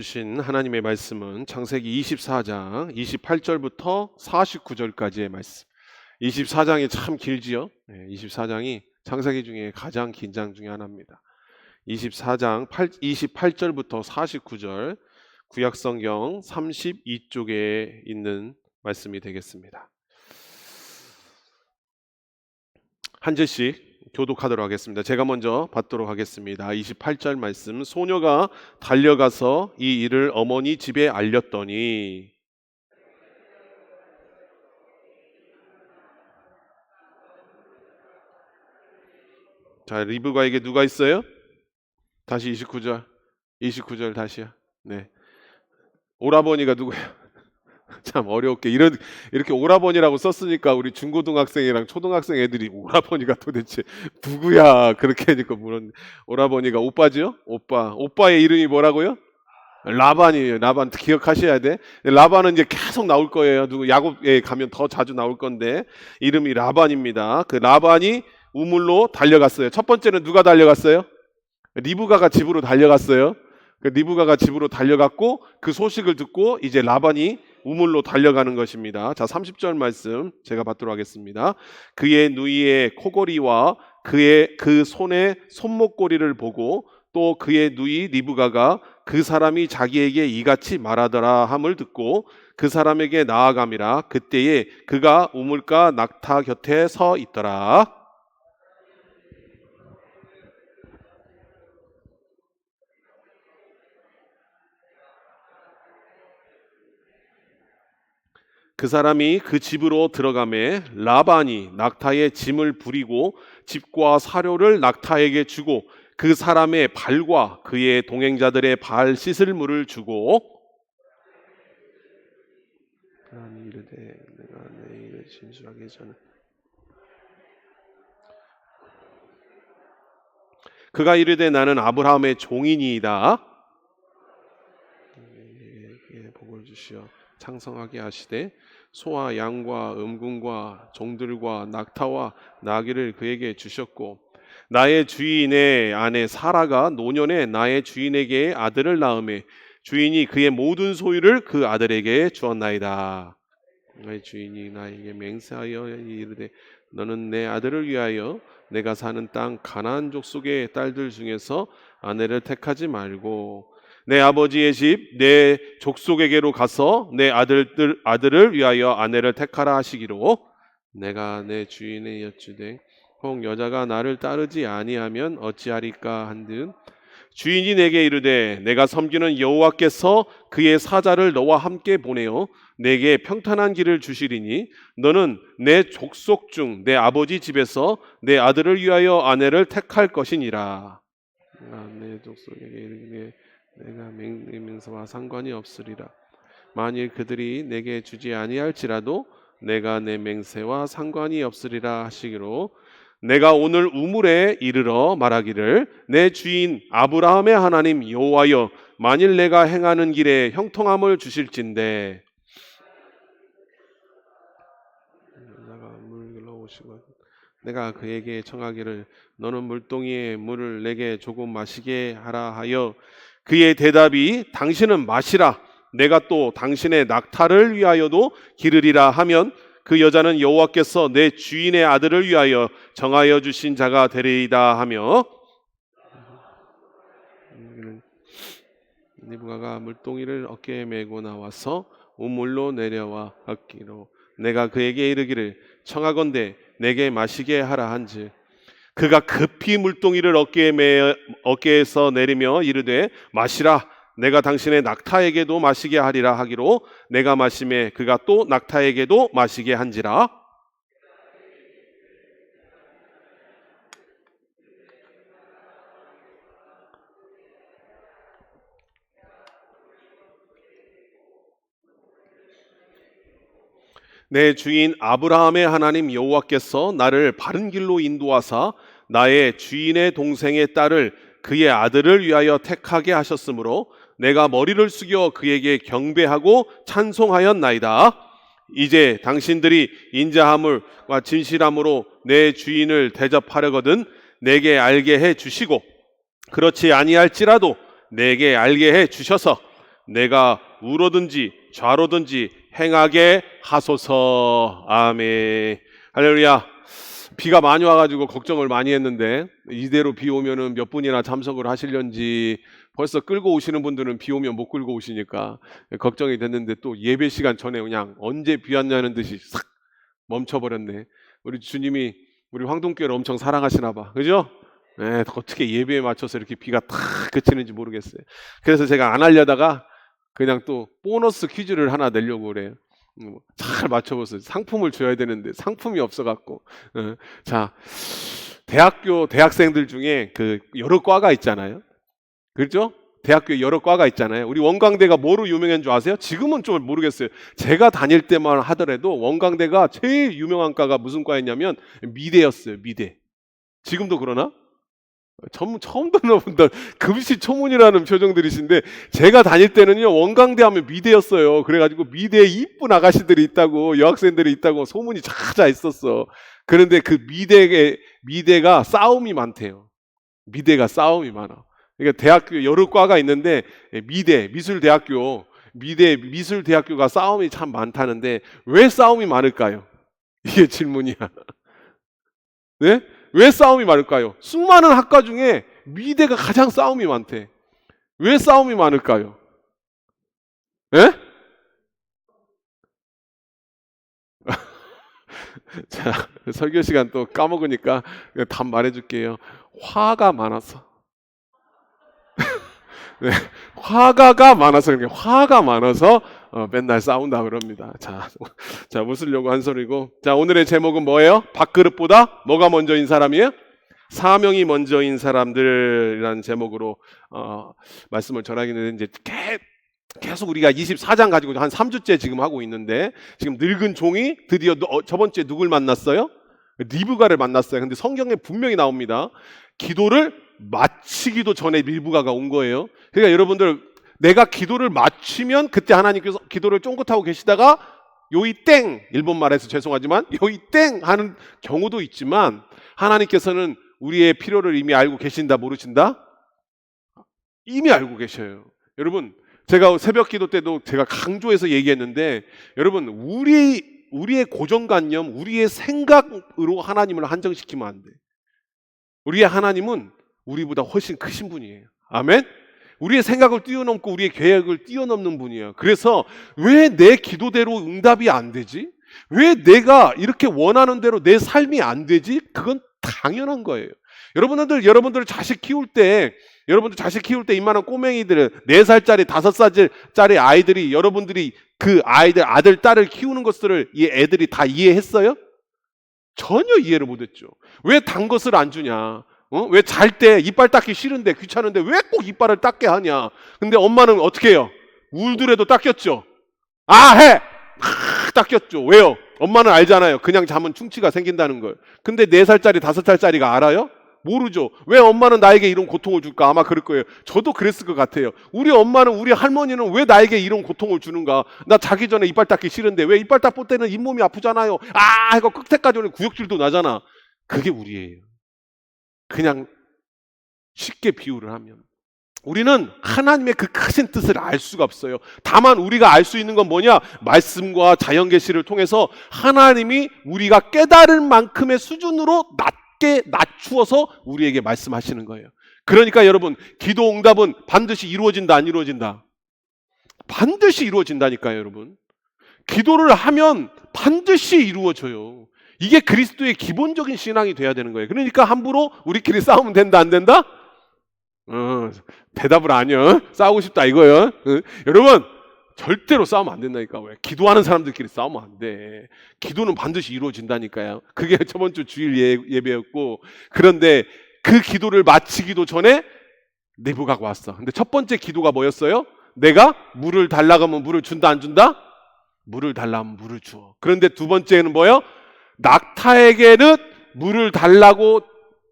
주신 하나님의 말씀은 창세기 24장 28절부터 49절까지의 말씀. 24장이 참 길지요. 24장이 창세기 중에 가장 긴 장 중에 하나입니다. 24장 28절부터 49절 구약성경 32쪽에 있는 말씀이 되겠습니다. 한 절씩 교독하도록 하겠습니다. 제가 먼저 받도록 하겠습니다. 28절 말씀. 소녀가 달려가서 이 일을 어머니 집에 알렸더니 자, 리브가에게 누가 있어요? 다시 29절 다시요. 네. 오라버니가 누구예요? 참 어렵게 이렇게 오라버니라고 썼으니까 우리 중고등학생이랑 초등학생 애들이 오라버니가 도대체 누구야 그렇게 하니까 물었는데 오라버니가 오빠죠? 오빠의 이름이 뭐라고요? 라반이에요. 라반 기억하셔야 돼. 라반은 이제 계속 나올 거예요. 누구 야곱에 가면 더 자주 나올 건데 이름이 라반입니다. 그 라반이 우물로 달려갔어요. 첫 번째는 누가 달려갔어요? 리브가가 집으로 달려갔어요. 그 리브가가 집으로 달려갔고 그 소식을 듣고 이제 라반이 우물로 달려가는 것입니다. 자, 30절 말씀 제가 받도록 하겠습니다. 그의 누이의 코골이와 그 손의 손목고리를 보고 또 그의 누이 리브가가 그 사람이 자기에게 이같이 말하더라 함을 듣고 그 사람에게 나아감이라. 그때에 그가 우물가 낙타 곁에 서 있더라. 그 사람이 그 집으로 들어가매 라반이 낙타의 짐을 부리고 집과 사료를 낙타에게 주고 그 사람의 발과 그의 동행자들의 발 씻을 물을 주고 이르되 내가 내 일을 진술하기 전에 그가 이르되 나는 아브라함의 종이니이다. 그에게 복을 주시어 창성하게 하시되 소와 양과 음궁과 종들과 낙타와 나귀를 그에게 주셨고 나의 주인의 아내 사라가 노년에 나의 주인에게 아들을 낳음에 주인이 그의 모든 소유를 그 아들에게 주었나이다. 나의 주인이 나에게 맹세하여 이르되 너는 내 아들을 위하여 내가 사는 땅 가나안 족속의 딸들 중에서 아내를 택하지 말고 내 아버지의 집 내 족속에게로 가서 내 아들을 위하여 아내를 택하라 하시기로 내가 내 주인의 여쭈되 혹 여자가 나를 따르지 아니하면 어찌하리까 한듯 주인이 내게 이르되 내가 섬기는 여호와께서 그의 사자를 너와 함께 보내어 내게 평탄한 길을 주시리니 너는 내 족속 중 내 아버지 집에서 내 아들을 위하여 아내를 택할 것이니라. 내 족속에게 이르기에 내가 맹세와 상관이 없으리라. 만일 그들이 내게 주지 아니할지라도 내가 내 맹세와 상관이 없으리라 하시기로 내가 오늘 우물에 이르러 말하기를 내 주인 아브라함의 하나님 여호와여 만일 내가 행하는 길에 형통함을 주실진대 내가 그에게 청하기를 너는 물동이의 물을 내게 조금 마시게 하라 하여 그의 대답이 당신은 마시라 내가 또 당신의 낙타를 위하여도 기르리라 하면 그 여자는 여호와께서 내 주인의 아들을 위하여 정하여 주신 자가 되리이다 하며 리브가가 물동이를 어깨에 메고 나와서 우물로 내려와 얻기로 내가 그에게 이르기를 청하건대 내게 마시게 하라 한즉 그가 급히 물동이를 어깨에서 내리며 이르되 마시라 내가 당신의 낙타에게도 마시게 하리라 하기로 내가 마심에 그가 또 낙타에게도 마시게 한지라. 내 주인 아브라함의 하나님 여호와께서 나를 바른 길로 인도하사 나의 주인의 동생의 딸을 그의 아들을 위하여 택하게 하셨으므로 내가 머리를 숙여 그에게 경배하고 찬송하였나이다. 이제 당신들이 인자함과 진실함으로 내 주인을 대접하려거든 내게 알게 해 주시고 그렇지 아니할지라도 내게 알게 해 주셔서 내가 우로든지 좌로든지 행하게 하소서. 아멘. 할렐루야. 비가 많이 와가지고 걱정을 많이 했는데 이대로 비 오면은 몇 분이나 참석을 하시려는지 벌써 끌고 오시는 분들은 비 오면 못 끌고 오시니까 걱정이 됐는데 또 예배 시간 전에 그냥 언제 비 왔냐는 듯이 싹 멈춰버렸네. 우리 주님이 우리 황동교회를 엄청 사랑하시나 봐. 그죠? 네, 어떻게 예배에 맞춰서 이렇게 비가 탁 그치는지 모르겠어요. 그래서 제가 안 하려다가 그냥 또 보너스 퀴즈를 하나 내려고 그래요. 잘 맞춰보세요. 상품을 줘야 되는데 상품이 없어갖고. 자, 대학교 대학생들 중에 그 여러 과가 있잖아요. 그렇죠? 대학교에 여러 과가 있잖아요. 우리 원광대가 뭐로 유명한 줄 아세요? 지금은 좀 모르겠어요. 제가 다닐 때만 하더라도 원광대가 제일 유명한 과가 무슨 과였냐면 미대였어요. 미대. 지금도 그러나? 처음 들어본다. 금시초문이라는 표정들이신데 제가 다닐 때는요 원광대 하면 미대였어요. 그래가지고 미대에 이쁜 아가씨들이 있다고 여학생들이 있다고 소문이 자자 있었어. 그런데 그 미대가 싸움이 많대요. 미대가 싸움이 많아. 그러니까 대학교 여러 과가 있는데 미대 미술대학교가 싸움이 참 많다는데 왜 싸움이 많을까요? 이게 질문이야. 네? 왜 싸움이 많을까요? 수많은 학과 중에 미대가 가장 싸움이 많대. 왜 싸움이 많을까요? 예? 자, 설교 시간 또 까먹으니까 답 말해줄게요. 화가 많아서. 네, 화가가 많아서 그렇게 화가 많아서 맨날 싸운다 그럽니다. 자, 웃으려고 한 소리고. 자, 오늘의 제목은 뭐예요? 밥그릇보다 뭐가 먼저인 사람이에요? 사명이 먼저인 사람들이라는 제목으로 말씀을 전하기는 이제 계속 우리가 24장 가지고 한 3주째 지금 하고 있는데 지금 늙은 종이 드디어 저번 주에 누굴 만났어요? 리브가를 만났어요. 근데 성경에 분명히 나옵니다. 기도를 마치기도 전에 리브가가 온 거예요. 그러니까 여러분들 내가 기도를 마치면 그때 하나님께서 기도를 쫑긋하고 계시다가 요이 땡 일본 말해서 죄송하지만 요이 땡 하는 경우도 있지만 하나님께서는 우리의 필요를 이미 알고 계신다 모르신다? 이미 알고 계셔요. 여러분 제가 새벽 기도 때도 제가 강조해서 얘기했는데 여러분 우리의 고정관념 우리의 생각으로 하나님을 한정시키면 안 돼. 우리의 하나님은 우리보다 훨씬 크신 분이에요. 아멘? 우리의 생각을 뛰어넘고 우리의 계획을 뛰어넘는 분이에요. 그래서 왜 내 기도대로 응답이 안 되지? 왜 내가 이렇게 원하는 대로 내 삶이 안 되지? 그건 당연한 거예요. 여러분들 자식 키울 때 이만한 꼬맹이들 4살짜리 5살짜리 아이들이 여러분들이 그 아들 딸을 키우는 것들을 이 애들이 다 이해했어요? 전혀 이해를 못했죠. 왜 단 것을 안 주냐? 왜 잘 때 이빨 닦기 싫은데 귀찮은데 왜 꼭 이빨을 닦게 하냐? 근데 엄마는 어떻게 해요? 울더라도 닦였죠. 해! 닦였죠. 왜요? 엄마는 알잖아요. 그냥 자면 충치가 생긴다는 걸. 근데 4살짜리 5살짜리가 알아요? 모르죠. 왜 엄마는 나에게 이런 고통을 줄까? 아마 그럴 거예요. 저도 그랬을 것 같아요. 우리 할머니는 왜 나에게 이런 고통을 주는가? 나 자기 전에 이빨 닦기 싫은데 왜 이빨 닦을 때는 잇몸이 아프잖아요. 이거 끝에까지 오는 구역질도 나잖아. 그게 우리예요. 그냥 쉽게 비유를 하면 우리는 하나님의 그 크신 뜻을 알 수가 없어요. 다만 우리가 알 수 있는 건 뭐냐? 말씀과 자연계시를 통해서 하나님이 우리가 깨달을 만큼의 수준으로 낮게 낮추어서 우리에게 말씀하시는 거예요. 그러니까 여러분 기도 응답은 반드시 이루어진다 안 이루어진다? 반드시 이루어진다니까요. 여러분 기도를 하면 반드시 이루어져요. 이게 그리스도의 기본적인 신앙이 돼야 되는 거예요. 그러니까 함부로 우리끼리 싸우면 된다 안 된다? 대답을 아니요. 싸우고 싶다 이거요. 여러분 절대로 싸우면 안 된다니까. 왜? 기도하는 사람들끼리 싸우면 안 돼. 기도는 반드시 이루어진다니까요. 그게 저번 주 주일 예배였고 그런데 그 기도를 마치기도 전에 리브가가 왔어. 근데 첫 번째 기도가 뭐였어요? 내가 물을 달라고 하면 물을 준다 안 준다? 물을 달라면 물을 주어. 그런데 두 번째는 뭐예요? 낙타에게는 물을 달라고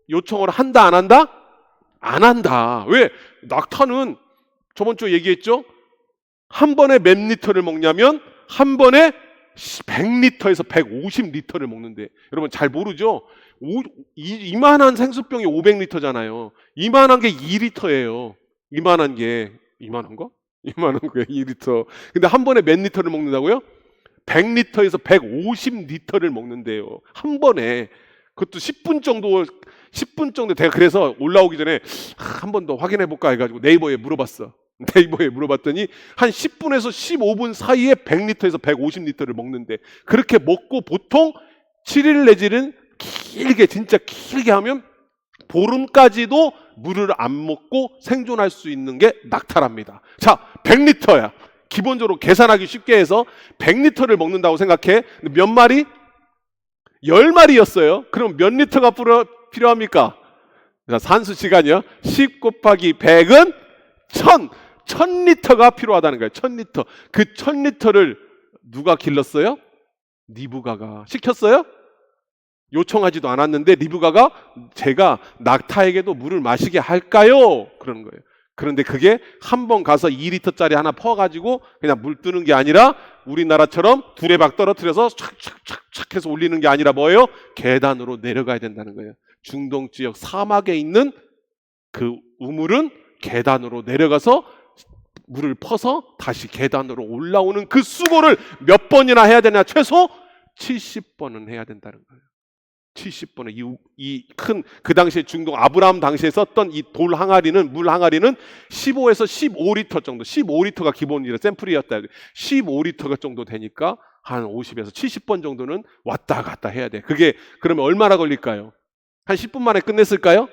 요청을 한다 안 한다? 안 한다. 왜? 낙타는 저번 주에 얘기했죠? 한 번에 몇 리터를 먹냐면 한 번에 100리터에서 150리터를 먹는데 여러분 잘 모르죠? 이만한 생수병이 500리터잖아요. 이만한 게 2리터예요. 이만한 거? 이만한 거예요. 2리터. 근데 한 번에 몇 리터를 먹는다고요? 100리터에서 150리터를 먹는데요. 한 번에. 그것도 10분 정도 내가 그래서 올라오기 전에 한 번 더 확인해 볼까 해가지고 네이버에 물어봤어. 네이버에 물어봤더니 한 10분에서 15분 사이에 100리터에서 150리터를 먹는데, 그렇게 먹고 보통 7일 내지는 길게, 진짜 길게 하면 보름까지도 물을 안 먹고 생존할 수 있는 게 낙타랍니다. 자, 100리터야. 기본적으로 계산하기 쉽게 해서 100리터를 먹는다고 생각해. 몇 마리? 10마리였어요. 그럼 몇 리터가 필요합니까? 산수 시간이요. 10 곱하기 100은 1000리터가 필요하다는 거예요. 1000리터. 그 1000리터를 누가 길렀어요? 리브가가 시켰어요? 요청하지도 않았는데 리브가가 제가 낙타에게도 물을 마시게 할까요? 그러는 거예요. 그런데 그게 한 번 가서 2리터짜리 하나 퍼가지고 그냥 물 뜨는 게 아니라 우리나라처럼 두레박 떨어뜨려서 촥촥촥촥 해서 올리는 게 아니라 뭐예요? 계단으로 내려가야 된다는 거예요. 중동 지역 사막에 있는 그 우물은 계단으로 내려가서 물을 퍼서 다시 계단으로 올라오는 그 수고를 몇 번이나 해야 되냐? 최소 70번은 해야 된다는 거예요. 70번에 이 큰 그 당시에 중동 아브라함 당시에 썼던 이 돌 항아리는, 물 항아리는 15에서 15리터 정도, 15리터가 기본이라 샘플이었다. 15리터가 정도 되니까 한 50에서 70번 정도는 왔다 갔다 해야 돼. 그게 그러면 얼마나 걸릴까요? 한 10분 만에 끝냈을까요?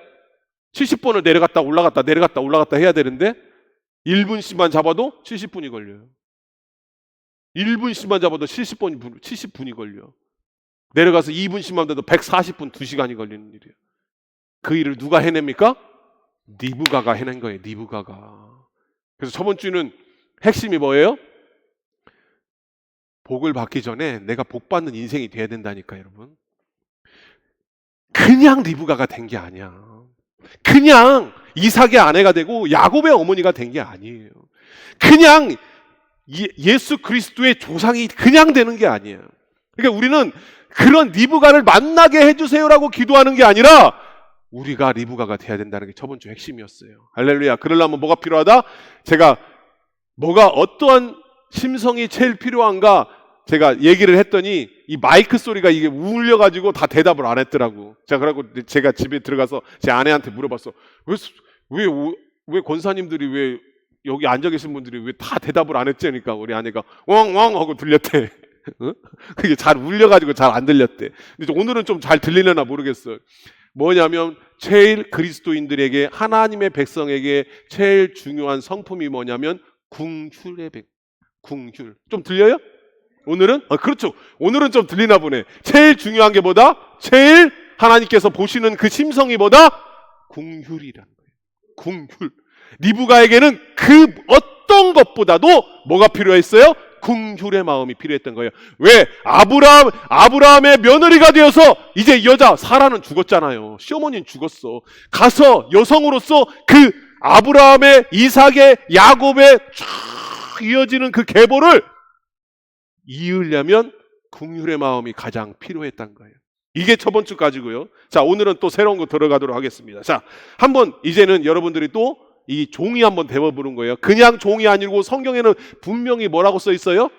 70번을 내려갔다 올라갔다 내려갔다 올라갔다 해야 되는데 1분씩만 잡아도 70분이 걸려요. 1분씩만 잡아도 70분이 걸려. 내려가서 2분씩만 돼도 140분, 2시간이 걸리는 일이에요. 그 일을 누가 해냅니까? 리브가가 해낸 거예요. 리브가가. 그래서 저번 주는 핵심이 뭐예요? 복을 받기 전에 내가 복 받는 인생이 돼야 된다니까, 여러분. 그냥 리브가가 된 게 아니야. 그냥 이삭의 아내가 되고 야곱의 어머니가 된 게 아니에요. 그냥 예수 그리스도의 조상이 그냥 되는 게 아니에요. 그러니까 우리는 그런 리브가를 만나게 해주세요라고 기도하는 게 아니라 우리가 리브가가 돼야 된다는 게 저번 주 핵심이었어요. 할렐루야. 그러려면 뭐가 필요하다? 제가 뭐가 어떠한 심성이 제일 필요한가 제가 얘기를 했더니 이 마이크 소리가 이게 울려가지고 다 대답을 안 했더라고. 자, 그래고 제가 집에 들어가서 제 아내한테 물어봤어. 왜 권사님들이 왜 여기 앉아 계신 분들이 왜 다 대답을 안 했지? 그러니까 우리 아내가 왕왕 하고 들렸대. 그게 잘 울려가지고 잘 안 들렸대. 근데 오늘은 좀 잘 들리려나 모르겠어요. 뭐냐면 제일 그리스도인들에게, 하나님의 백성에게 제일 중요한 성품이 뭐냐면 궁휼. 좀 들려요? 오늘은? 그렇죠. 오늘은 좀 들리나 보네. 제일 중요한 게 뭐다? 제일 하나님께서 보시는 그 심성이 뭐다? 궁휼이라는 거예요. 궁휼. 리브가에게는 그 어떤 것보다도 뭐가 필요했어요? 궁휼의 마음이 필요했던 거예요. 왜? 아브라함의 며느리가 되어서 이제 여자 사라는 죽었잖아요. 시어머니는 죽었어. 가서 여성으로서 그 아브라함의, 이삭의, 야곱의 쭉 이어지는 그 계보를 이으려면 궁휼의 마음이 가장 필요했던 거예요. 이게 저번 주까지고요. 자, 오늘은 또 새로운 거 들어가도록 하겠습니다. 자, 한번 이제는 여러분들이 또 이 종이 한번 배워보는 거예요. 그냥 종이 아니고 성경에는 분명히 뭐라고 써 있어요?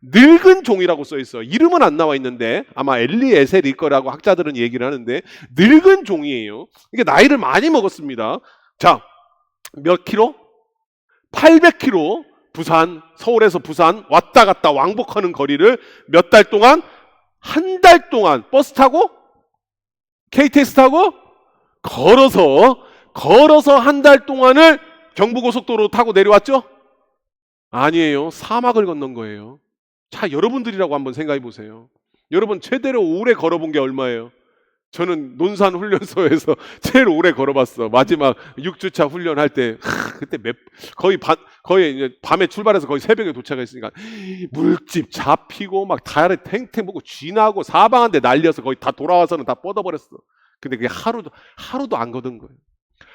늙은 종이라고 써 있어요. 이름은 안 나와 있는데 아마 엘리에셀일 거라고 학자들은 얘기를 하는데 늙은 종이에요. 이게 나이를 많이 먹었습니다. 자, 몇 킬로? 800킬로 서울에서 부산 왔다 갔다 왕복하는 거리를 몇 달 동안? 한 달 동안 버스 타고? KTX 타고? 걸어서 한 달 동안을 경부고속도로 타고 내려왔죠? 아니에요. 사막을 건넌 거예요. 자, 여러분들이라고 한번 생각해 보세요. 여러분 최대로 오래 걸어본 게 얼마예요? 저는 논산훈련소에서 제일 오래 걸어봤어. 마지막 6주차 훈련할 때 그때 거의 이제 밤에 출발해서 거의 새벽에 도착했으니까 물집 잡히고 막 다리 탱탱 보고 쥐나고 사방한데 날려서 거의 다 돌아와서는 다 뻗어버렸어. 근데 그게 하루도 안 걷은 거예요.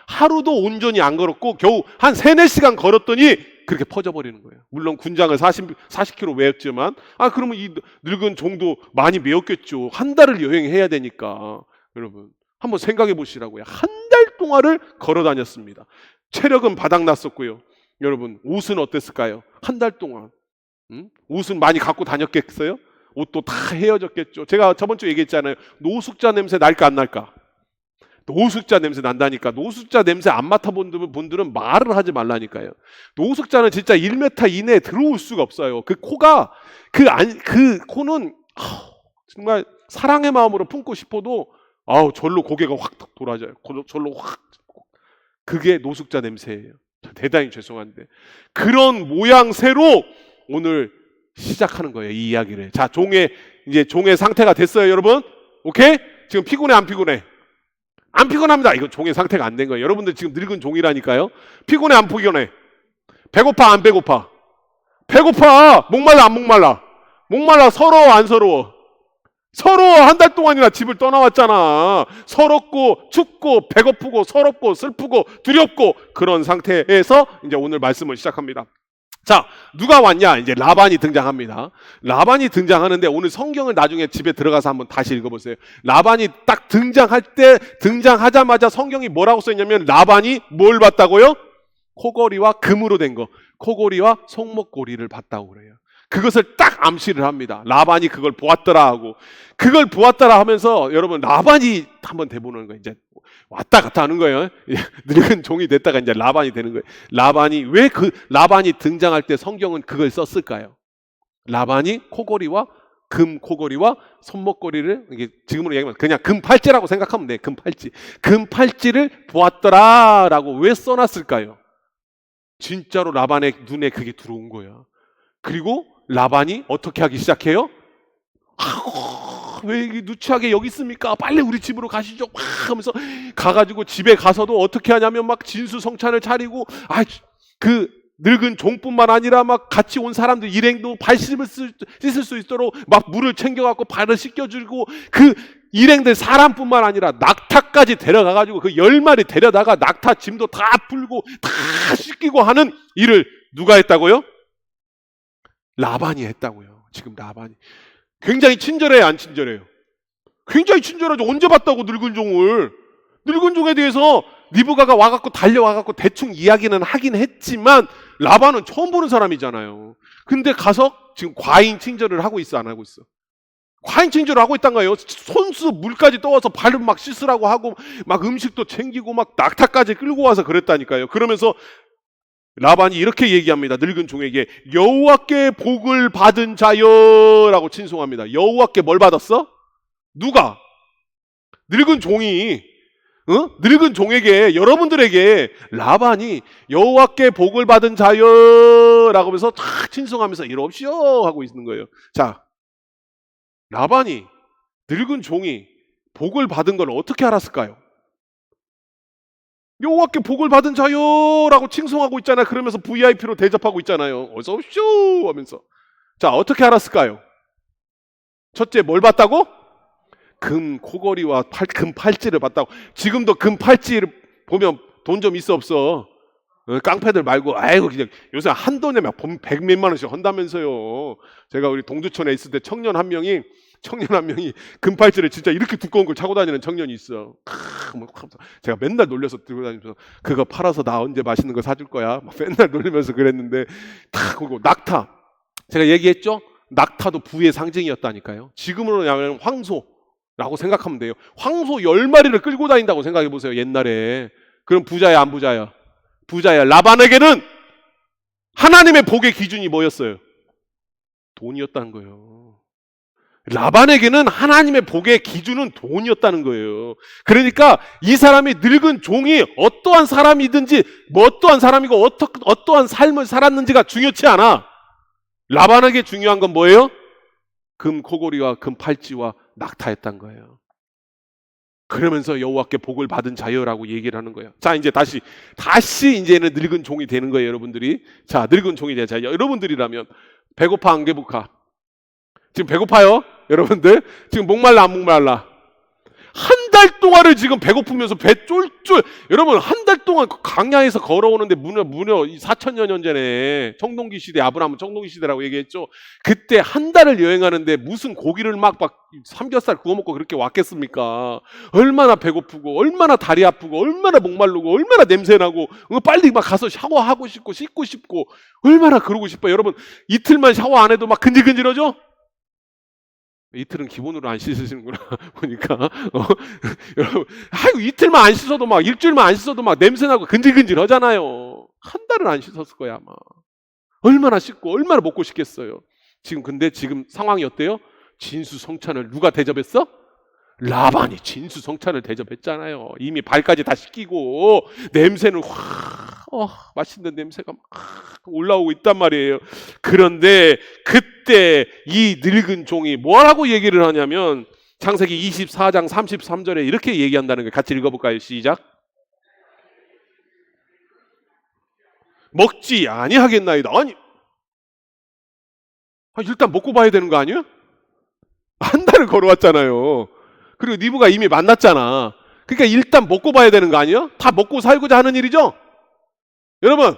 하루도 온전히 안 걸었고 겨우 한 3-4시간 걸었더니 그렇게 퍼져버리는 거예요. 물론 군장을 40km 외웠지만 그러면 이 늙은 종도 많이 메웠겠죠. 한 달을 여행해야 되니까. 여러분 한번 생각해 보시라고요. 한 달 동안을 걸어 다녔습니다. 체력은 바닥났었고요. 여러분 옷은 어땠을까요? 한 달 동안 옷은 많이 갖고 다녔겠어요? 옷도 다 헤어졌겠죠. 제가 저번 주에 얘기했잖아요. 노숙자 냄새 날까 안 날까? 노숙자 냄새 난다니까. 노숙자 냄새 안 맡아본 분들은 말을 하지 말라니까요. 노숙자는 진짜 1m 이내에 들어올 수가 없어요. 그 코가 그 코는 정말 사랑의 마음으로 품고 싶어도 절로 고개가 확 돌아져요. 절로 확. 그게 노숙자 냄새예요. 대단히 죄송한데 그런 모양새로 오늘 시작하는 거예요. 이 이야기를. 자, 이제 종의 상태가 됐어요, 여러분. 오케이? 지금 피곤해 안 피곤해? 안 피곤합니다. 이거 종의 상태가 안 된 거예요. 여러분들 지금 늙은 종이라니까요. 피곤해 안 피곤해? 배고파 안 배고파? 배고파. 목말라 안 목말라? 목말라. 서러워 안 서러워? 서러워. 한 달 동안이나 집을 떠나왔잖아. 서럽고 춥고 배고프고 서럽고 슬프고 두렵고 그런 상태에서 이제 오늘 말씀을 시작합니다. 자, 누가 왔냐? 이제 라반이 등장합니다. 라반이 등장하는데 오늘 성경을 나중에 집에 들어가서 한번 다시 읽어보세요. 라반이 딱 등장하자마자 성경이 뭐라고 써있냐면 라반이 뭘 봤다고요? 코골이와 금으로 된 거. 코골이와 손목고리를 봤다고 그래요. 그것을 딱 암시를 합니다. 라반이 그걸 보았더라 하고. 그걸 보았더라 하면서 여러분 라반이 한번 돼보는 거예요. 이제 왔다 갔다 하는 거예요. 늙은 종이 됐다가 이제 라반이 되는 거예요. 라반이 왜 라반이 등장할 때 성경은 그걸 썼을까요? 라반이 코골이와 코골이와 손목고리를 이게 지금으로 얘기하면 그냥 금팔찌라고 생각하면 돼. 금팔찌. 금팔찌를 보았더라라고 왜 써놨을까요? 진짜로 라반의 눈에 그게 들어온 거야. 그리고 라반이 어떻게 하기 시작해요? 왜 누추하게 여기 있습니까? 빨리 우리 집으로 가시죠. 막 하면서 가가지고 집에 가서도 어떻게 하냐면 막 진수성찬을 차리고 그 늙은 종뿐만 아니라 막 같이 온 사람들 일행도 발 씻을 수 있도록 막 물을 챙겨갖고 발을 씻겨주고 그 일행들 사람뿐만 아니라 낙타까지 데려가가지고 그 10마리 데려다가 낙타 짐도 다 풀고 다 씻기고 하는 일을 누가 했다고요? 라반이 했다고요. 지금 라반이 굉장히 친절해요, 안 친절해요? 굉장히 친절하죠. 언제 봤다고 늙은 종을. 늙은 종에 대해서 리브가가 와갖고 달려와갖고 대충 이야기는 하긴 했지만 라반은 처음 보는 사람이잖아요. 근데 가서 지금 과잉 친절을 하고 있어, 안 하고 있어? 과잉 친절을 하고 있단 거예요. 손수 물까지 떠와서 발을 막 씻으라고 하고 막 음식도 챙기고 막 낙타까지 끌고 와서 그랬다니까요. 그러면서 라반이 이렇게 얘기합니다. 늙은 종에게 여호와께 복을 받은 자여라고 칭송합니다. 여호와께 뭘 받았어? 누가? 늙은 종이 늙은 종에게 여러분들에게 라반이 여호와께 복을 받은 자여라고 하면서 탁 칭송하면서 이럽시오 하고 있는 거예요. 자, 라반이 늙은 종이 복을 받은 걸 어떻게 알았을까요? 여호와께 복을 받은 자요라고 칭송하고 있잖아요. 그러면서 VIP로 대접하고 있잖아요. 어서 오쇼 하면서. 자, 어떻게 알았을까요? 첫째, 뭘 봤다고? 금 코걸이와 금 팔찌를 봤다고. 지금도 금 팔찌를 보면 돈 좀 있어 없어? 깡패들 말고 아이고 그냥 요새 한돈에 막 100몇만 원씩 한다면서요. 제가 우리 동두천에 있을 때 청년 한 명이 금팔찌를 진짜 이렇게 두꺼운 걸 차고 다니는 청년이 있어. 제가 맨날 놀려서 들고 다니면서 그거 팔아서 나 언제 맛있는 거 사줄 거야. 막 맨날 놀리면서 그랬는데 그리고 낙타. 제가 얘기했죠? 낙타도 부의 상징이었다니까요. 지금으로 하면 황소라고 생각하면 돼요. 황소 10마리를 끌고 다닌다고 생각해 보세요. 옛날에. 그럼 부자야 안 부자야? 부자야. 라반에게는 하나님의 복의 기준이 뭐였어요? 돈이었다는 거예요. 라반에게는 하나님의 복의 기준은 돈이었다는 거예요. 그러니까 이 사람이 늙은 종이 어떠한 사람이든지 어떠한 사람이고 어떠한 삶을 살았는지가 중요치 않아. 라반에게 중요한 건 뭐예요? 금 코골이와 금 팔찌와 낙타였단 거예요. 그러면서 여호와께 복을 받은 자여라고 얘기를 하는 거예요. 자, 이제 다시 이제는 늙은 종이 되는 거예요, 여러분들이. 자, 늙은 종이 되자. 여러분들이라면 배고파 안 배고파? 지금 배고파요? 여러분들? 지금 목말라 안 목말라? 한 달 동안을 지금 배고프면서 배 쫄쫄. 여러분, 한 달 동안 강야에서 걸어오는데 무려 4천여 년 전에 청동기 시대, 아브라함은 청동기 시대라고 얘기했죠. 그때 한 달을 여행하는데 무슨 고기를 막 삼겹살 구워 먹고 그렇게 왔겠습니까? 얼마나 배고프고, 얼마나 다리 아프고, 얼마나 목마르고, 얼마나 냄새나고, 빨리 막 가서 샤워하고 싶고, 씻고 싶고, 얼마나 그러고 싶어요. 여러분, 이틀만 샤워 안 해도 막 근질근질하죠? 이틀은 기본으로 안 씻으시는구나 보니까. 여러분, 아이고, 이틀만 안 씻어도 막, 일주일만 안 씻어도 막 냄새나고 근질근질 하잖아요. 한 달을 안 씻었을 거야 아마. 얼마나 씻고 얼마나 먹고 싶겠어요. 근데 지금 상황이 어때요? 진수성찬을 누가 대접했어? 라반이 진수성찬을 대접했잖아요. 이미 발까지 다 씻기고 냄새는 맛있는 냄새가 막 올라오고 있단 말이에요. 그런데 그때 이 늙은 종이 뭐라고 얘기를 하냐면 창세기 24장 33절에 이렇게 얘기한다는 거예요. 같이 읽어볼까요? 시작. 먹지 아니하겠나이다. 아니, 일단 먹고 봐야 되는 거 아니에요? 한 달을 걸어왔잖아요. 그리고 니브가 이미 만났잖아. 그러니까 일단 먹고 봐야 되는 거 아니에요? 다 먹고 살고자 하는 일이죠? 여러분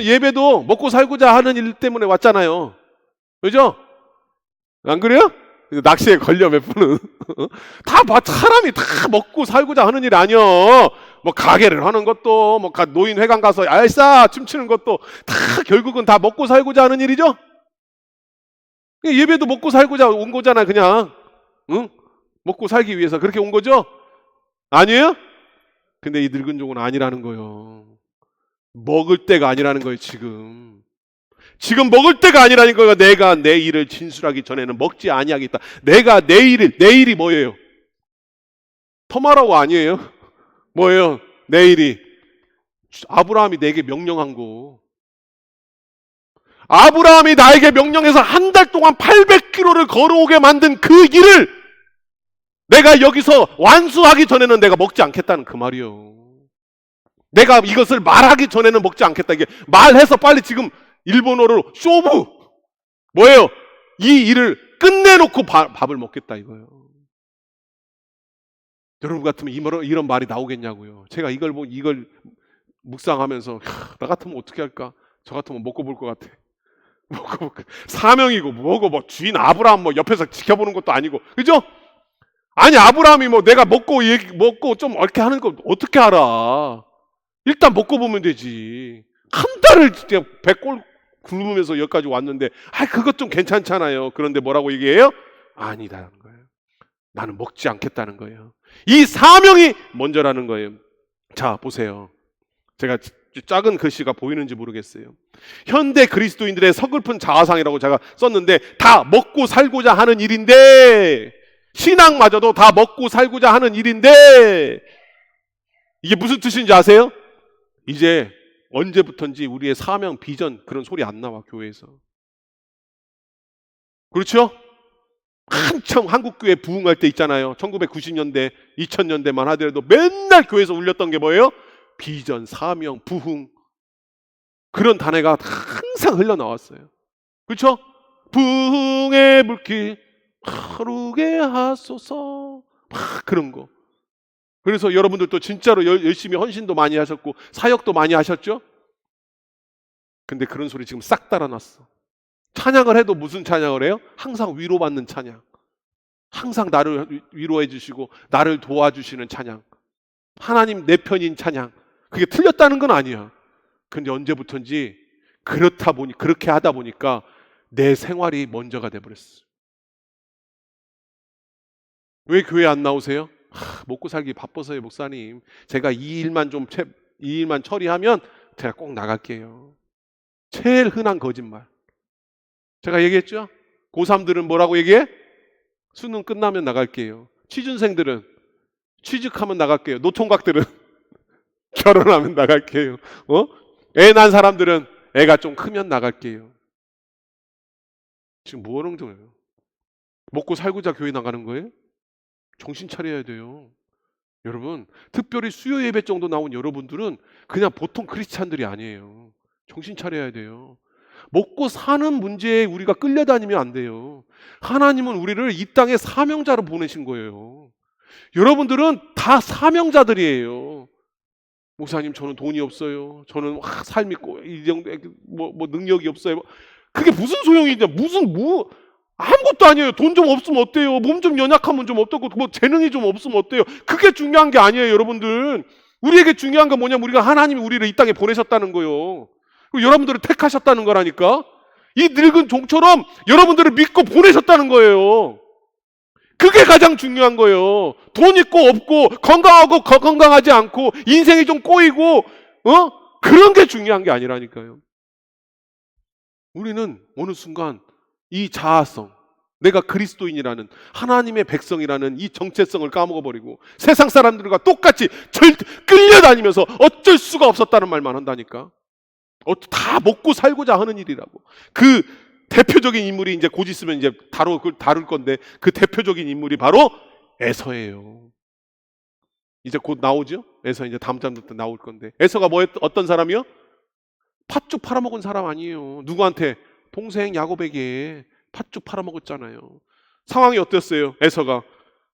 예배도 먹고 살고자 하는 일 때문에 왔잖아요. 그죠? 안 그래요? 낚시에 걸려 몇 분은. 사람이 다 먹고 살고자 하는 일 아니요. 뭐 가게를 하는 것도, 뭐 노인회관 가서 알싸 춤추는 것도 다 결국은 다 먹고 살고자 하는 일이죠? 예배도 먹고 살고자 온 거잖아, 그냥. 응? 먹고 살기 위해서 그렇게 온 거죠? 아니에요? 근데 이 늙은 종은 아니라는 거예요. 먹을 때가 아니라는 거예요, 지금. 지금 먹을 때가 아니라는 거예요. 내가 내 일을 진술하기 전에는 먹지 아니하겠다. 내가 내일이 뭐예요? 터마라고 아니에요? 뭐예요? 내일이. 아브라함이 내게 명령한 거. 아브라함이 나에게 명령해서 한 달 동안 800km를 걸어오게 만든 그 일을 내가 여기서 완수하기 전에는 내가 먹지 않겠다는 그 말이요. 내가 이것을 말하기 전에는 먹지 않겠다. 이게 말해서 빨리 지금 일본어로 쇼부 뭐예요? 이 일을 끝내놓고 밥을 먹겠다 이거예요. 여러분 같으면 이런 말이 나오겠냐고요. 제가 이걸 묵상하면서 나 같으면 어떻게 할까? 저 같으면 먹고 볼 것 같아. 사명이고 뭐고 뭐 주인 아브라함 뭐 옆에서 지켜보는 것도 아니고 그죠? 아니 아브라함이 뭐 내가 먹고 좀 이렇게 하는 거 어떻게 알아? 일단 먹고 보면 되지. 한 달을 진짜 배꼴 굶으면서 여기까지 왔는데 그것 좀 괜찮잖아요. 그런데 뭐라고 얘기해요? 아니다는 거예요. 나는 먹지 않겠다는 거예요. 이 사명이 먼저라는 거예요. 자 보세요. 제가 작은 글씨가 보이는지 모르겠어요. 현대 그리스도인들의 서글픈 자아상이라고 제가 썼는데 다 먹고 살고자 하는 일인데 신앙마저도 다 먹고 살고자 하는 일인데 이게 무슨 뜻인지 아세요? 이제 언제부턴지 우리의 사명, 비전 그런 소리 안 나와 교회에서. 그렇죠? 한참 한국교회 부흥할 때 있잖아요. 1990년대, 2000년대만 하더라도 맨날 교회에서 울렸던 게 뭐예요? 비전, 사명, 부흥 그런 단어가 항상 흘러나왔어요. 그렇죠? 부흥의 불길 흐르게 하소서 막 그런 거. 그래서 여러분들도 진짜로 열심히 헌신도 많이 하셨고 사역도 많이 하셨죠? 근데 그런 소리 지금 싹 달아났어. 찬양을 해도 무슨 찬양을 해요? 항상 위로받는 찬양. 항상 나를 위로해 주시고 나를 도와주시는 찬양. 하나님 내 편인 찬양. 그게 틀렸다는 건 아니야. 근데 언제부턴지 그렇게 하다 보니까 내 생활이 먼저가 돼버렸어. 왜 교회 안 나오세요? 먹고 살기 바빠서요, 목사님. 제가 이 일만 처리하면 제가 꼭 나갈게요. 제일 흔한 거짓말. 제가 얘기했죠? 고3들은 뭐라고 얘기해? 수능 끝나면 나갈게요. 취준생들은 취직하면 나갈게요. 노총각들은 결혼하면 나갈게요. 애 난 사람들은 애가 좀 크면 나갈게요. 지금 뭐 하는 거예요? 먹고 살고자 교회 나가는 거예요? 정신 차려야 돼요. 여러분, 특별히 수요 예배 정도 나온 여러분들은 그냥 보통 크리스찬들이 아니에요. 정신 차려야 돼요. 먹고 사는 문제에 우리가 끌려다니면 안 돼요. 하나님은 우리를 이 땅에 사명자로 보내신 거예요. 여러분들은 다 사명자들이에요. 목사님, 저는 돈이 없어요. 저는 삶이 이 정도 능력이 없어요. 그게 무슨 소용이 있냐? 아무것도 아니에요. 돈 좀 없으면 어때요? 몸 좀 연약하면 좀 어떻고, 재능이 좀 없으면 어때요? 그게 중요한 게 아니에요, 여러분들. 우리에게 중요한 건 뭐냐면 우리가 하나님이 우리를 이 땅에 보내셨다는 거예요. 그리고 여러분들을 택하셨다는 거라니까. 이 늙은 종처럼 여러분들을 믿고 보내셨다는 거예요. 그게 가장 중요한 거예요. 돈 있고 없고, 건강하고 건강하지 않고, 인생이 좀 꼬이고, 그런 게 중요한 게 아니라니까요. 우리는 어느 순간 이 자아성, 내가 그리스도인이라는, 하나님의 백성이라는 이 정체성을 까먹어버리고 세상 사람들과 똑같이 끌려다니면서 어쩔 수가 없었다는 말만 한다니까. 다 먹고 살고자 하는 일이라고. 그 대표적인 인물이 이제 곧 있으면 이제 다룰 건데, 그 대표적인 인물이 바로 에서예요. 이제 곧 나오죠? 에서 이제 다음 장 때 나올 건데, 에서가 어떤 사람이요? 팥죽 팔아먹은 사람 아니에요. 누구한테? 동생 야곱에게 팥죽 팔아먹었잖아요. 상황이 어땠어요? 에서가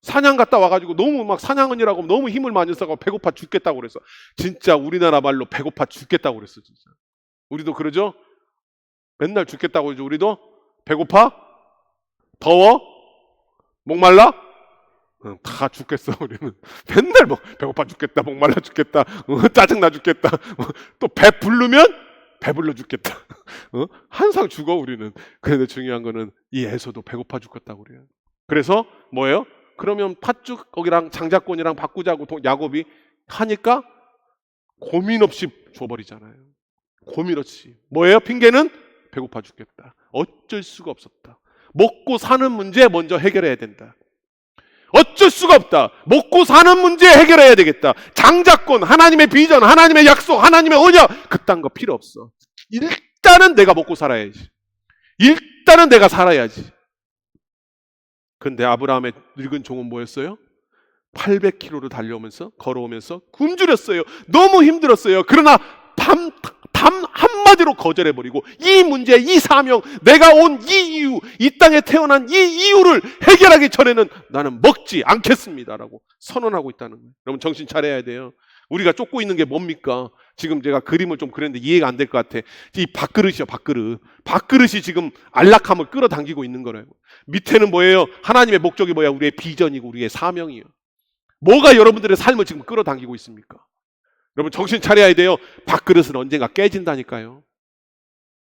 사냥 갔다 와가지고 너무 막 사냥은이라고 너무 힘을 많이 써서 배고파 죽겠다고 그랬어. 진짜 우리나라 말로 배고파 죽겠다고 그랬어. 진짜 우리도 그러죠? 맨날 죽겠다고 그러죠. 우리도 배고파? 더워? 목말라? 다 죽겠어. 우리는 맨날 배고파 죽겠다, 목말라 죽겠다, 짜증나 죽겠다, 또 배 부르면 배불러 죽겠다. 항상 죽어 우리는. 그런데 중요한 거는 이 에서도 배고파 죽겠다고 그래요. 그래서 뭐예요? 그러면 팥죽 거기랑 장자권이랑 바꾸자고 야곱이 하니까 고민 없이 줘버리잖아요. 고민 없이. 뭐예요? 핑계는 배고파 죽겠다. 어쩔 수가 없었다. 먹고 사는 문제 먼저 해결해야 된다. 어쩔 수가 없다. 먹고 사는 문제 해결해야 되겠다. 장자권, 하나님의 비전, 하나님의 약속, 하나님의 언약, 그딴 거 필요 없어. 일단은 내가 먹고 살아야지. 일단은 내가 살아야지. 근데 아브라함의 늙은 종은 뭐였어요? 800km를 걸어오면서 굶주렸어요. 너무 힘들었어요. 그러나 단 한마디로 거절해버리고 이 문제, 이 사명, 내가 온 이 이유, 이 땅에 태어난 이 이유를 해결하기 전에는 나는 먹지 않겠습니다라고 선언하고 있다는 거예요. 여러분 정신 차려야 돼요. 우리가 쫓고 있는 게 뭡니까? 지금 제가 그림을 좀 그렸는데 이해가 안 될 것 같아. 이 밥그릇이요, 밥그릇. 밥그릇이 지금 안락함을 끌어당기고 있는 거라고. 밑에는 뭐예요? 하나님의 목적이 뭐야? 우리의 비전이고 우리의 사명이요. 뭐가 여러분들의 삶을 지금 끌어당기고 있습니까? 여러분 정신 차려야 돼요. 밥그릇은 언젠가 깨진다니까요.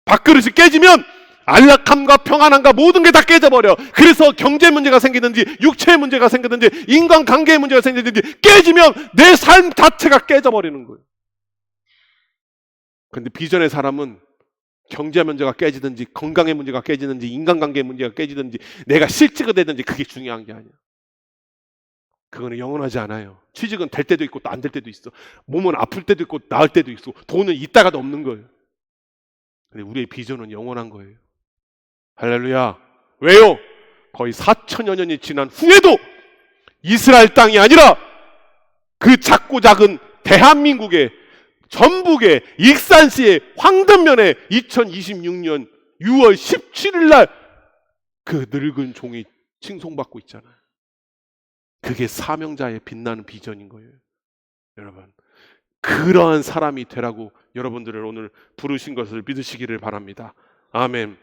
밥그릇이 깨지면 안락함과 평안함과 모든 게 다 깨져버려. 그래서 경제 문제가 생기든지 육체의 문제가 생기든지 인간관계의 문제가 생기든지 깨지면 내 삶 자체가 깨져버리는 거예요. 그런데 비전의 사람은 경제 문제가 깨지든지 건강의 문제가 깨지든지 인간관계의 문제가 깨지든지 내가 실직이 되든지 그게 중요한 게 아니야. 그거는 영원하지 않아요. 취직은 될 때도 있고 또 안 될 때도 있어. 몸은 아플 때도 있고 나을 때도 있고 돈은 있다가도 없는 거예요. 근데 우리의 비전은 영원한 거예요. 할렐루야. 왜요? 거의 4천여 년이 지난 후에도 이스라엘 땅이 아니라 그 작고 작은 대한민국의 전북의 익산시의 황금면에 2026년 6월 17일 날 그 늙은 종이 칭송받고 있잖아요. 그게 사명자의 빛나는 비전인 거예요. 여러분, 그러한 사람이 되라고 여러분들을 오늘 부르신 것을 믿으시기를 바랍니다. 아멘.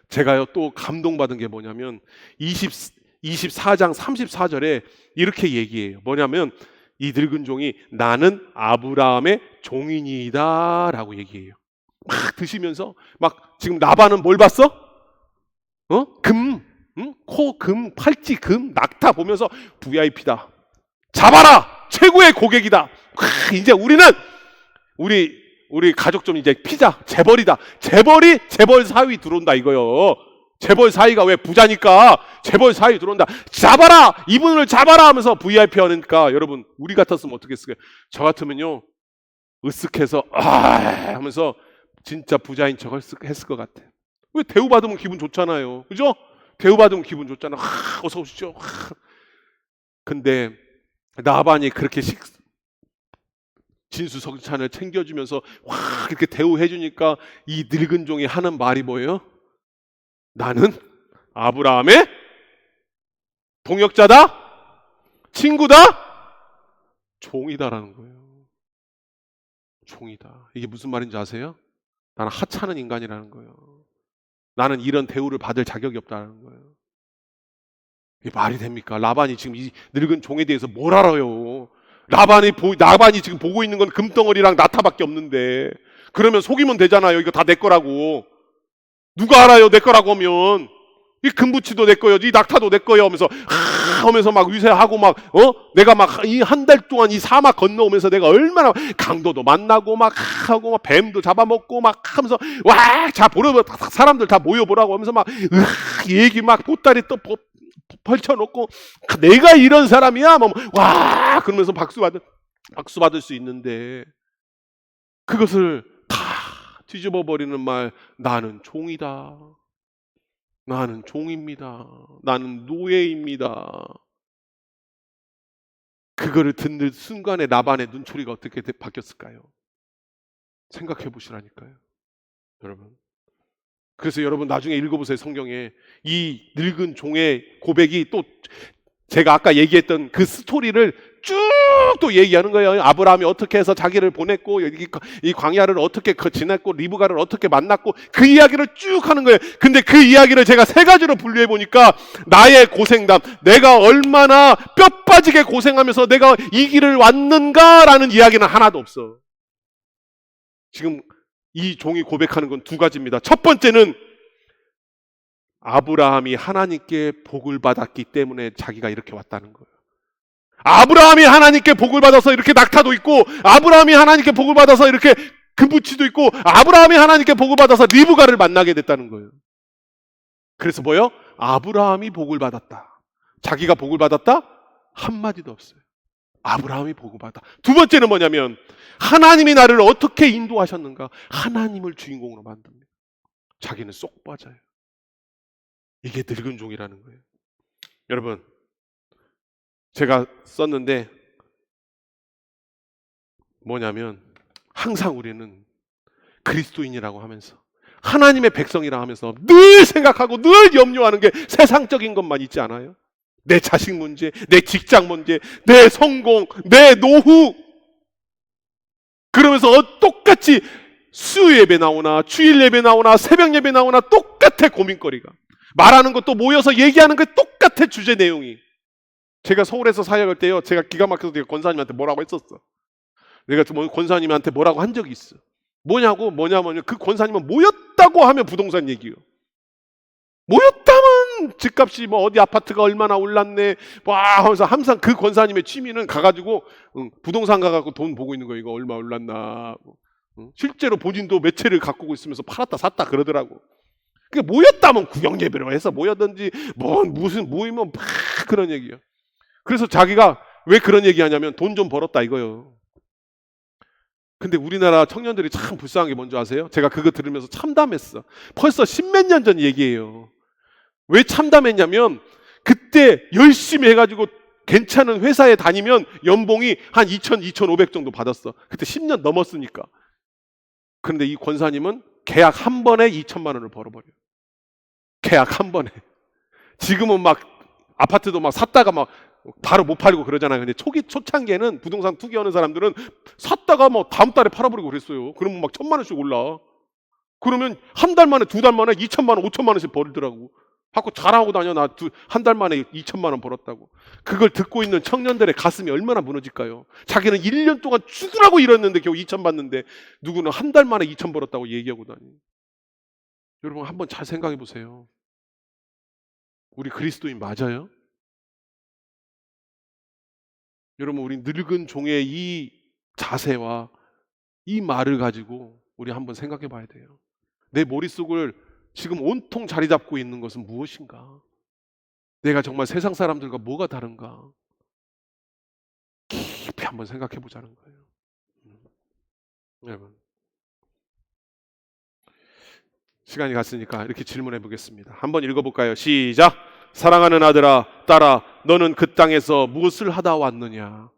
제가요 또 감동받은 게 뭐냐면 24장 34절에 이렇게 얘기해요. 뭐냐면 이 늙은 종이 나는 아브라함의 종이니이다 라고 얘기해요. 막 드시면서 막 지금 나반은 뭘 봤어? 금, 코, 금, 팔찌, 금, 낙타 보면서 VIP다. 잡아라! 최고의 고객이다. 이제 우리는 우리 가족 좀 이제 피자, 재벌이다. 재벌 사위 들어온다 이거요. 재벌 사위가 왜 부자니까 재벌 사위 들어온다. 잡아라! 이분을 잡아라 하면서 VIP 하니까 여러분 우리 같았으면 어떻게 했을까요? 저 같으면요 으쓱해서 하면서 진짜 부자인 척 했을 것 같아. 왜 대우받으면 기분 좋잖아요. 그죠? 대우받으면 기분 좋잖아. 어서 오시죠. 근데 나반이 그렇게 진수성찬을 챙겨주면서 이렇게 대우해주니까 이 늙은 종이 하는 말이 뭐예요? 나는 아브라함의 동역자다. 친구다? 종이다라는 거예요. 종이다. 이게 무슨 말인지 아세요? 나는 하찮은 인간이라는 거예요. 나는 이런 대우를 받을 자격이 없다는 거예요. 이게 말이 됩니까? 라반이 지금 이 늙은 종에 대해서 뭘 알아요? 라반이 지금 보고 있는 건 금덩어리랑 나타밖에 없는데, 그러면 속이면 되잖아요. 이거 다 내 거라고. 누가 알아요? 내 거라고 하면. 이 금붙이도 내 거요, 이 낙타도 내 거요 하면서 막 위세하고 내가 막 이 한 달 동안 이 사막 건너오면서 내가 얼마나 강도도 만나고 막 하고 막 뱀도 잡아먹고 막 하면서 자 보러 사람들 다 모여보라고 하면서 막 얘기 막 보따리 또 펼쳐놓고 내가 이런 사람이야 그러면서 박수 받을 수 있는데, 그것을 다 뒤집어 버리는 말, 나는 종이다. 나는 종입니다. 나는 노예입니다. 그거를 듣는 순간에 라반의 눈초리가 어떻게 바뀌었을까요? 생각해 보시라니까요, 여러분. 그래서 여러분 나중에 읽어보세요. 성경에 이 늙은 종의 고백이 또 제가 아까 얘기했던 그 스토리를 쭉 또 얘기하는 거예요. 아브라함이 어떻게 해서 자기를 보냈고 이 광야를 어떻게 지냈고 리브가를 어떻게 만났고 그 이야기를 쭉 하는 거예요. 근데 그 이야기를 제가 세 가지로 분류해 보니까 나의 고생담, 내가 얼마나 뼈 빠지게 고생하면서 내가 이 길을 왔는가라는 이야기는 하나도 없어. 지금 이 종이 고백하는 건 두 가지입니다. 첫 번째는 아브라함이 하나님께 복을 받았기 때문에 자기가 이렇게 왔다는 거예요. 아브라함이 하나님께 복을 받아서 이렇게 낙타도 있고, 아브라함이 하나님께 복을 받아서 이렇게 금붙이도 있고, 아브라함이 하나님께 복을 받아서 리브가를 만나게 됐다는 거예요. 그래서 뭐요? 아브라함이 복을 받았다. 자기가 복을 받았다? 한마디도 없어요. 아브라함이 복을 받았다. 두 번째는 뭐냐면 하나님이 나를 어떻게 인도하셨는가? 하나님을 주인공으로 만듭니다. 자기는 쏙 빠져요. 이게 늙은 종이라는 거예요. 여러분, 제가 썼는데 뭐냐면 항상 우리는 그리스도인이라고 하면서 하나님의 백성이라 하면서 늘 생각하고 늘 염려하는 게 세상적인 것만 있지 않아요? 내 자식 문제, 내 직장 문제, 내 성공, 내 노후. 그러면서 똑같이 수요 예배 나오나 주일 예배 나오나 새벽 예배 나오나 똑같아. 고민거리가 말하는 것도 모여서 얘기하는 게 똑같아. 주제 내용이. 제가 서울에서 사역할 때요, 제가 기가 막혀서 내가 권사님한테 뭐라고 했었어. 내가 권사님한테 뭐라고 한 적이 있어. 뭐냐면 그 권사님은 모였다고 하면 부동산 얘기요. 모였다면 집값이 어디 아파트가 얼마나 올랐네 하면서 항상 그 권사님의 취미는 가가지고 부동산 가가지고 돈 보고 있는 거예요. 이거 얼마 올랐나. 실제로 본인도 몇 채를 갖고 있으면서 팔았다 샀다 그러더라고. 그러니까 모였다면 구경 예배로 해서 모였든지 무슨 모이면 막 그런 얘기예요. 그래서 자기가 왜 그런 얘기 하냐면 돈 좀 벌었다 이거예요. 근데 우리나라 청년들이 참 불쌍한 게 뭔지 아세요? 제가 그거 들으면서 참담했어. 벌써 십몇 년 전 얘기예요. 왜 참담했냐면 그때 열심히 해가지고 괜찮은 회사에 다니면 연봉이 한 2,000, 2,500 정도 받았어. 그때 10년 넘었으니까. 그런데 이 권사님은 계약 한 번에 2천만 원을 벌어버려요. 계약 한 번에. 지금은 막 아파트도 막 샀다가 막 바로 못 팔고 그러잖아요. 근데 초창기에는 부동산 투기하는 사람들은 샀다가 다음 달에 팔아버리고 그랬어요. 그러면 막 1,000만 원씩 올라. 그러면 한 달 만에, 두 달 만에 2천만 원, 5천만 원씩 벌더라고. 하고 자랑하고 다녀. 나 한 달 만에 2천만 원 벌었다고. 그걸 듣고 있는 청년들의 가슴이 얼마나 무너질까요? 자기는 1년 동안 죽으라고 일했는데 겨우 2천 받는데 누구는 한 달 만에 2천 벌었다고 얘기하고 다니. 여러분 한번 잘 생각해 보세요. 우리 그리스도인 맞아요? 여러분 우리 늙은 종의 이 자세와 이 말을 가지고 우리 한번 생각해 봐야 돼요. 내 머릿속을 지금 온통 자리 잡고 있는 것은 무엇인가? 내가 정말 세상 사람들과 뭐가 다른가? 깊이 한번 생각해 보자는 거예요. 여러분 시간이 갔으니까 이렇게 질문해 보겠습니다. 한번 읽어볼까요? 시작. 사랑하는 아들아, 딸아, 너는 그 땅에서 무엇을 하다 왔느냐?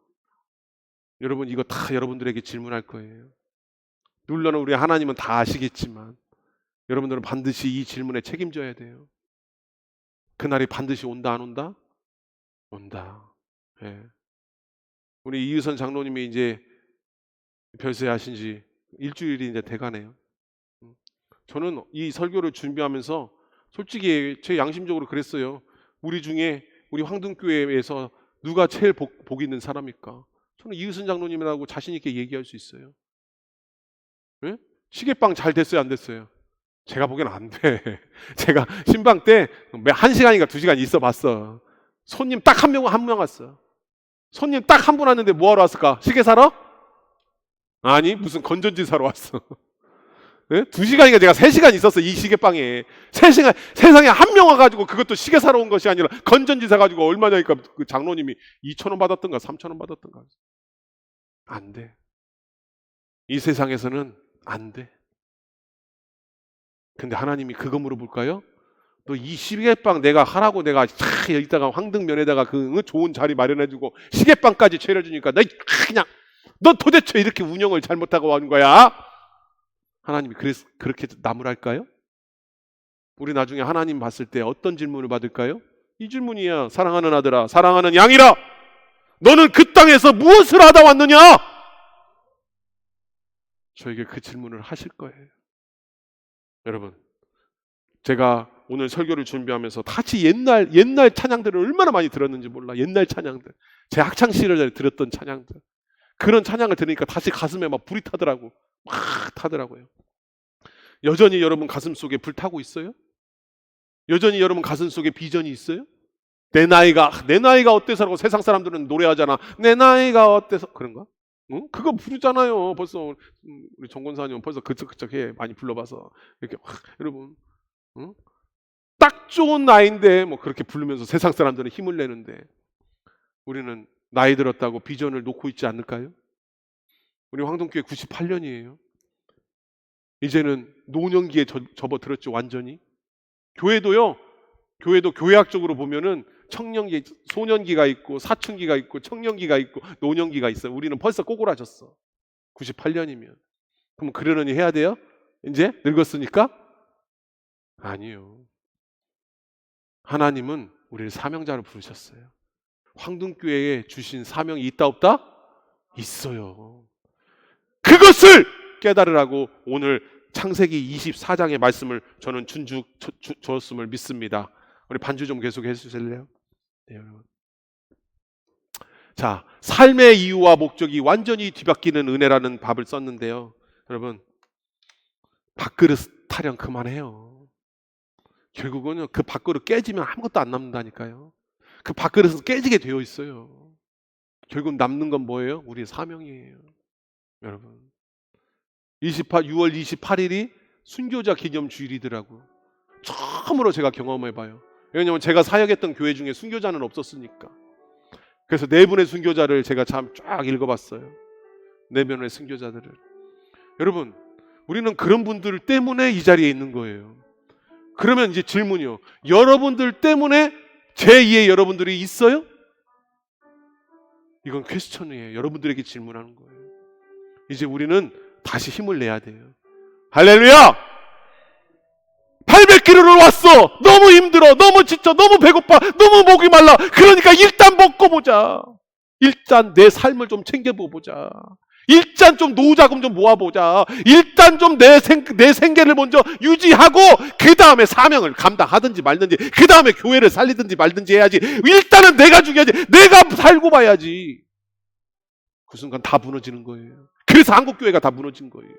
여러분 이거 다 여러분들에게 질문할 거예요. 물론 우리 하나님은 다 아시겠지만 여러분들은 반드시 이 질문에 책임져야 돼요. 그날이 반드시 온다 안 온다? 온다. 예. 우리 이유선 장로님이 이제 별세하신 지 일주일이 이제 돼가네요. 저는 이 설교를 준비하면서 솔직히 제 양심적으로 그랬어요. 우리 중에 우리 황등교회에서 누가 제일 복 있는 사람일까? 저는 이유선 장로님이라고 자신 있게 얘기할 수 있어요. 예? 시계빵 잘 됐어요, 안 됐어요? 제가 보기에는 안 돼. 제가 신방 때 1시간인가 2시간 있어 봤어. 손님 딱 한 명 왔어. 손님 딱 한 분 왔는데 뭐하러 왔을까? 시계 사러? 아니, 무슨 건전지 사러 왔어. 네? 2시간인가 제가 3시간 있었어, 이 시계방에. 3시간, 세상에 한 명 와가지고 그것도 시계 사러 온 것이 아니라 건전지 사가지고 얼마냐니까 그 장로님이 2,000원 받았던가 3,000원 받았던가. 안 돼. 이 세상에서는 안 돼. 근데 하나님이 그거 물어볼까요? 너 이 시계빵 내가 하라고 내가 여기다가 황등면에다가 그 좋은 자리 마련해주고 시계빵까지 차려주니까 너 도대체 이렇게 운영을 잘못하고 하는 거야? 하나님이 그렇게 나무랄까요? 우리 나중에 하나님 봤을 때 어떤 질문을 받을까요? 이 질문이야. 사랑하는 아들아, 사랑하는 양이라, 너는 그 땅에서 무엇을 하다 왔느냐? 저에게 그 질문을 하실 거예요. 여러분, 제가 오늘 설교를 준비하면서 같이 옛날 찬양들을 얼마나 많이 들었는지 몰라. 옛날 찬양들, 제 학창 시절에 들었던 찬양들, 그런 찬양을 들으니까 다시 가슴에 막 불이 타더라고. 막 타더라고요. 여전히 여러분 가슴 속에 불 타고 있어요? 여전히 여러분 가슴 속에 비전이 있어요? 내 나이가 어때서라고 세상 사람들은 노래하잖아. 내 나이가 어때서. 그런가? 응? 그거 부르잖아요. 벌써 우리 정권사님 벌써 그쪽 해 많이 불러봐서 이렇게 여러분, 응? 딱 좋은 나이인데 뭐 그렇게 부르면서 세상 사람들은 힘을 내는데 우리는 나이 들었다고 비전을 놓고 있지 않을까요? 우리 황동교회 98년이에요. 이제는 노년기에 접어들었죠, 완전히. 교회도 교회학적으로 보면은 청년기, 소년기가 있고 사춘기가 있고 청년기가 있고 노년기가 있어요. 우리는 벌써 꼬꾸라졌어. 98년이면. 그럼 그러려니 해야 돼요? 이제 늙었으니까? 아니요. 하나님은 우리를 사명자로 부르셨어요. 황등교회에 주신 사명이 있다 없다? 있어요. 그것을 깨달으라고 오늘 창세기 24장의 말씀을 저는 주었음을 믿습니다. 우리 반주 좀 계속 해주실래요? 네, 여러분. 자, 삶의 이유와 목적이 완전히 뒤바뀌는 은혜라는 밥을 썼는데요. 여러분, 밥그릇 타령 그만해요. 결국은 그 밥그릇 깨지면 아무것도 안 남는다니까요. 그 밥그릇은 깨지게 되어 있어요. 결국 남는 건 뭐예요? 우리의 사명이에요. 여러분, 6월 28일이 순교자 기념 주일이더라고요. 처음으로 제가 경험해봐요. 왜냐하면 제가 사역했던 교회 중에 순교자는 없었으니까. 그래서 4분의 순교자를 제가 참 쫙 읽어봤어요. 4분의 순교자들을. 여러분, 우리는 그런 분들 때문에 이 자리에 있는 거예요. 그러면 이제 질문이요. 여러분들 때문에 제2의 여러분들이 있어요? 이건 퀘스천이에요. 여러분들에게 질문하는 거예요. 이제 우리는 다시 힘을 내야 돼요. 할렐루야! 800km를 왔어. 너무 힘들어. 너무 지쳐. 너무 배고파. 너무 목이 말라. 그러니까 일단 먹고 보자. 일단 내 삶을 좀 챙겨보자. 일단 좀 노후 자금 좀 모아보자. 일단 좀 내 생계를 먼저 유지하고 그 다음에 사명을 감당하든지 말든지 그 다음에 교회를 살리든지 말든지 해야지. 일단은 내가 중요하지. 내가 살고 봐야지. 그 순간 다 무너지는 거예요. 그래서 한국교회가 다 무너진 거예요.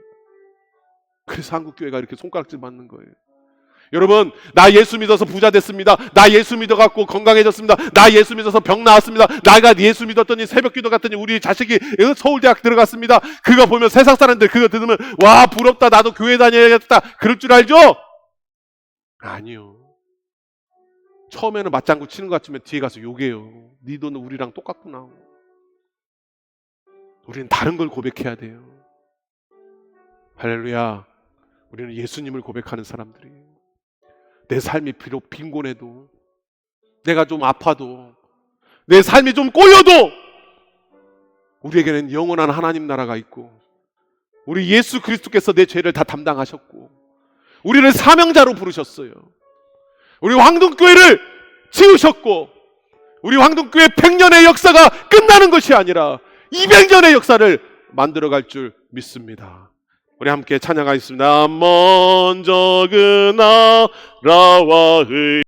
그래서 한국교회가 이렇게 손가락질 맞는 거예요. 여러분, 나 예수 믿어서 부자 됐습니다. 나 예수 믿어갖고 건강해졌습니다. 나 예수 믿어서 병 나았습니다. 나가 예수 믿었더니 새벽기도 갔더니 우리 자식이 서울대학 들어갔습니다. 그거 보면 세상 사람들 그거 들으면 와 부럽다. 나도 교회 다녀야겠다. 그럴 줄 알죠? 아니요. 처음에는 맞장구 치는 것 같으면 뒤에 가서 욕해요. 네 돈은 우리랑 똑같구나. 우리는 다른 걸 고백해야 돼요. 할렐루야. 우리는 예수님을 고백하는 사람들이에요. 내 삶이 비록 빈곤해도, 내가 좀 아파도, 내 삶이 좀 꼬여도 우리에게는 영원한 하나님 나라가 있고 우리 예수 그리스도께서 내 죄를 다 담당하셨고 우리를 사명자로 부르셨어요. 우리 황동교회를 지으셨고 우리 황동교회 100년의 역사가 끝나는 것이 아니라 200년의 역사를 만들어갈 줄 믿습니다. 우리 함께 찬양하겠습니다. 먼저 그 나라와 의